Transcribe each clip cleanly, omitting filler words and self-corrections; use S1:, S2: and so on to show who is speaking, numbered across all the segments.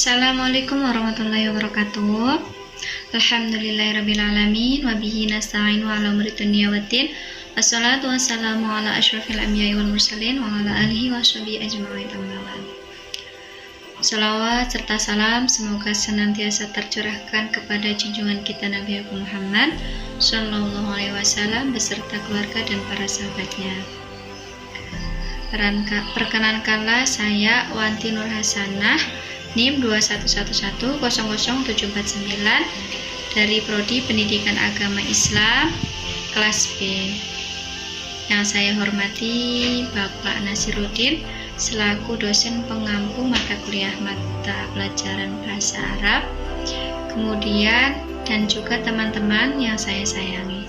S1: Assalamualaikum warahmatullahi wabarakatuh. Alhamdulillahirrabbilalamin. Wabihi nasta'in wa ala umri dunya waddin. Wassalatu wassalamu ala asyrafil anbiya'i wal mursalin wa ala alihi wa sahbihi ajma'in amma ba'd. Salawat serta salam semoga senantiasa tercurahkan kepada junjungan kita Nabi Muhammad Sallallahu Alaihi Wasallam beserta keluarga dan para sahabatnya. Perkenankanlah saya Wanti Nur Hasanah, NIM 211100749 dari Prodi Pendidikan Agama Islam kelas B. Yang saya hormati Bapak Nasiruddin selaku dosen pengampu mata kuliah mata pelajaran bahasa Arab, kemudian dan juga teman-teman yang saya sayangi.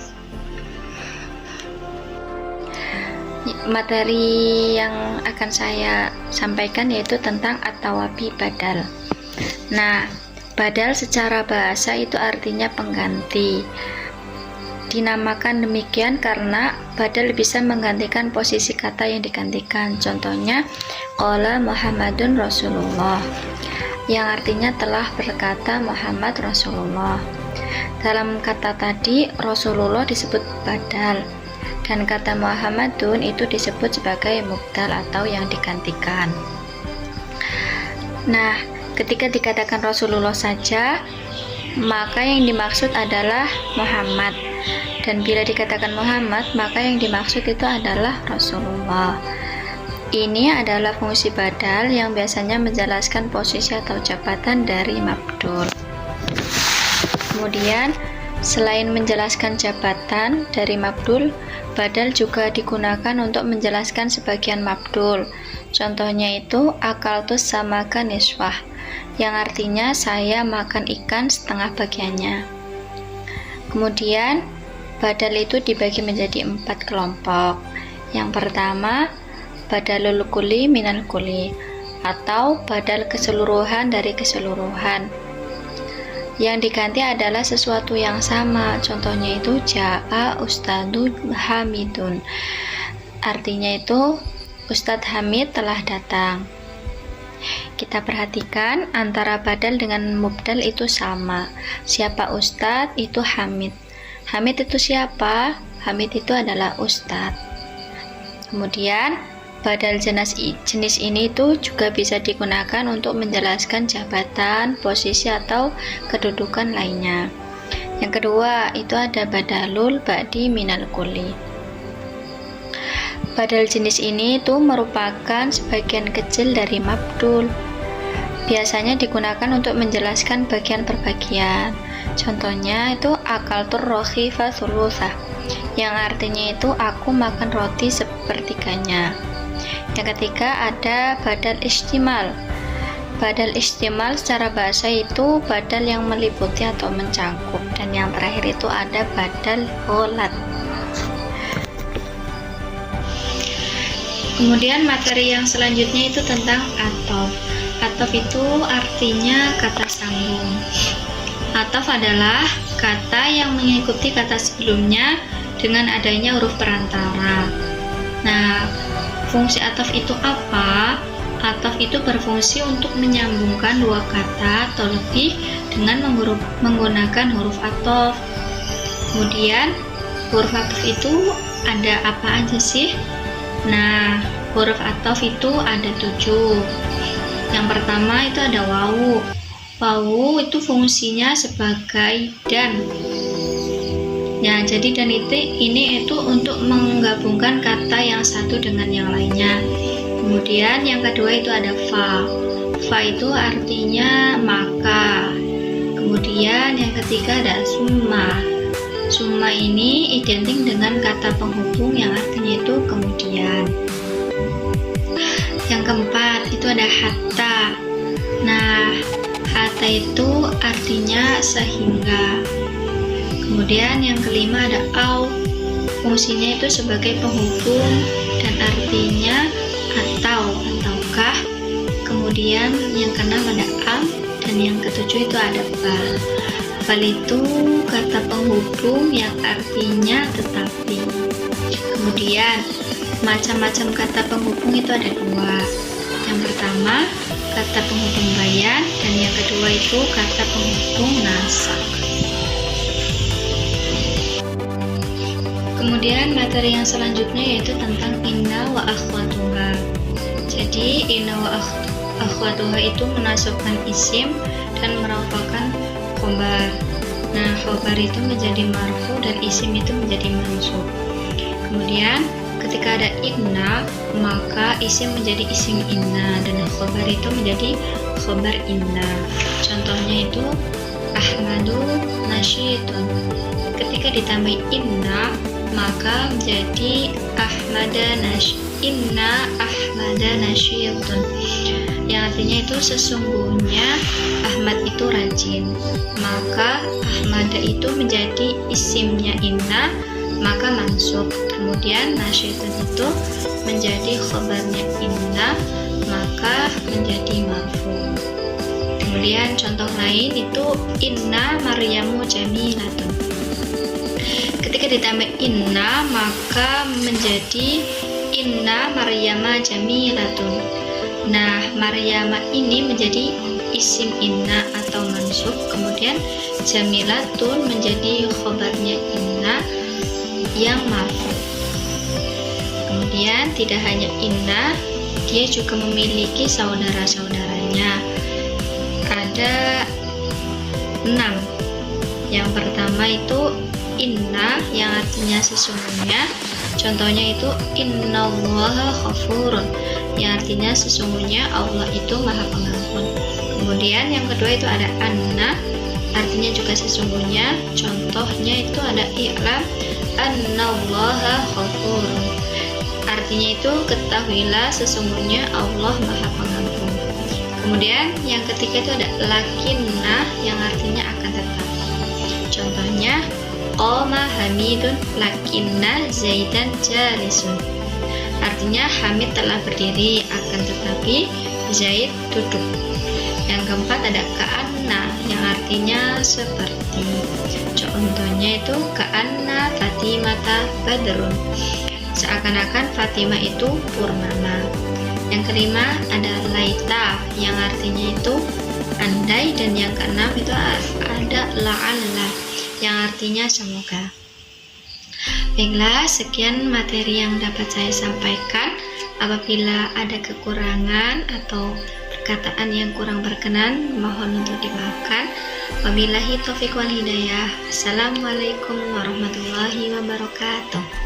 S1: Materi yang akan saya sampaikan yaitu tentang at-tawabi badal. Nah, badal secara bahasa itu artinya pengganti. Dinamakan demikian karena badal bisa menggantikan posisi kata yang digantikan. Contohnya, qala Muhammadun Rasulullah, yang artinya telah berkata Muhammad Rasulullah. Dalam kata tadi, Rasulullah disebut badal, dan kata Muhammadun itu disebut sebagai mubdal atau yang digantikan. Nah, ketika dikatakan Rasulullah saja, maka yang dimaksud adalah Muhammad, dan bila dikatakan Muhammad, maka yang dimaksud itu adalah Rasulullah. Ini adalah fungsi badal yang biasanya menjelaskan posisi atau jabatan dari mabdul. Kemudian, selain menjelaskan jabatan dari mabdul, badal juga digunakan untuk menjelaskan sebagian mabdul. Contohnya itu akaltus samaka niswah, yang artinya saya makan ikan setengah bagiannya. Kemudian badal itu dibagi menjadi 4 kelompok. Yang pertama, badalul kuli minal kuli, atau badal keseluruhan dari keseluruhan. Yang diganti adalah sesuatu yang sama. Contohnya itu ja'a ustadu hamidun, artinya itu Ustadz Hamid telah datang. Kita perhatikan antara badal dengan mubdal itu sama. Siapa Ustadz itu Hamid. Hamid itu siapa? Hamid itu adalah Ustadz. Kemudian badal jenis ini itu juga bisa digunakan untuk menjelaskan jabatan, posisi atau kedudukan lainnya. Yang kedua itu ada badalul ba'di minal kuli. Badal jenis ini itu merupakan sebagian kecil dari mabdul. Biasanya digunakan untuk menjelaskan bagian per bagian. Contohnya itu akaltur rohifa sulusah, yang artinya itu aku makan roti sepertiganya. Yang ketiga ada badal istimal. Badal istimal secara bahasa itu badal yang meliputi atau mencangkup. Dan yang terakhir itu ada badal gholat. Kemudian materi yang selanjutnya itu tentang atof. Atof itu artinya kata sambung. Atof adalah kata yang mengikuti kata sebelumnya dengan adanya huruf perantara. Nah, fungsi atof itu apa? Atof itu berfungsi untuk menyambungkan dua kata atau lebih dengan menggunakan huruf atof. Kemudian, huruf atof itu ada apa aja sih? Nah, huruf atof itu ada 7. Yang pertama itu ada wawu. Wawu itu fungsinya sebagai dan. Ya, jadi dan ini itu untuk menggabungkan kata yang satu dengan yang lainnya. Kemudian yang kedua itu ada fa. Fa itu artinya maka. Kemudian yang ketiga ada summa. Summa ini identik dengan kata penghubung yang artinya itu kemudian. Yang keempat itu ada hatta. Nah, hatta itu artinya sehingga. Kemudian yang kelima ada au. Fungsinya itu sebagai penghubung dan artinya ataukah. Kemudian yang keenam ada am, dan yang ketujuh itu ada bal. Bal itu kata penghubung yang artinya tetapi. Kemudian macam-macam kata penghubung itu ada 2. Yang pertama kata penghubung bayan, dan yang kedua itu kata penghubung nasab. Kemudian materi yang selanjutnya yaitu tentang inna wa akhwatuha. Jadi inna wa akhwatuha itu menasabkan isim dan merafa'kan khobar. Nah, khobar itu menjadi marfu dan isim itu menjadi mansub. Kemudian ketika ada inna, maka isim menjadi isim inna dan khobar itu menjadi khobar inna. Contohnya itu Ahmadu nasyidun. Ketika ditambah inna, maka menjadi inna Ahmada nasyidun, yang artinya itu sesungguhnya Ahmad itu rajin. Maka Ahmada itu menjadi isimnya inna, maka mansub. Kemudian nasyidun itu menjadi khobarnya inna, maka menjadi marfu. Kemudian contoh lain itu inna Maryamu jamilatun. Ketika ditambah inna, maka menjadi inna Maryama jamilatun. Nah, Maryama ini menjadi isim inna atau mansub. Kemudian jamilatun menjadi khobarnya inna yang marfu. Kemudian tidak hanya inna, dia juga memiliki saudara-saudaranya. Ada 6. Yang pertama itu inna, yang artinya sesungguhnya. Contohnya itu innallaha ghafurun, yang artinya sesungguhnya Allah itu maha pengampun. Kemudian yang kedua itu ada anna, artinya juga sesungguhnya. Contohnya itu ada i'lam annallaha ghafurun, artinya itu ketahuilah sesungguhnya Allah maha pengampun. Kemudian yang ketiga itu ada lakinna, yang artinya akan tetap. Contohnya qoma hamidun lakinna zaidan jalisun, artinya Hamid telah berdiri akan tetapi Zaid duduk. Yang keempat ada ka'anna, yang artinya seperti. Contohnya itu ka'anna Fatimata badrun, seakan-akan Fatimah itu purnama. Yang kelima ada laita, yang artinya itu andai. Dan yang keenam itu ada la'alla, yang artinya semoga. Baiklah, sekian materi yang dapat saya sampaikan. Apabila ada kekurangan atau perkataan yang kurang berkenan, mohon untuk dimaafkan. Wabillahi taufiq wal hidayah. Assalamualaikum warahmatullahi wabarakatuh.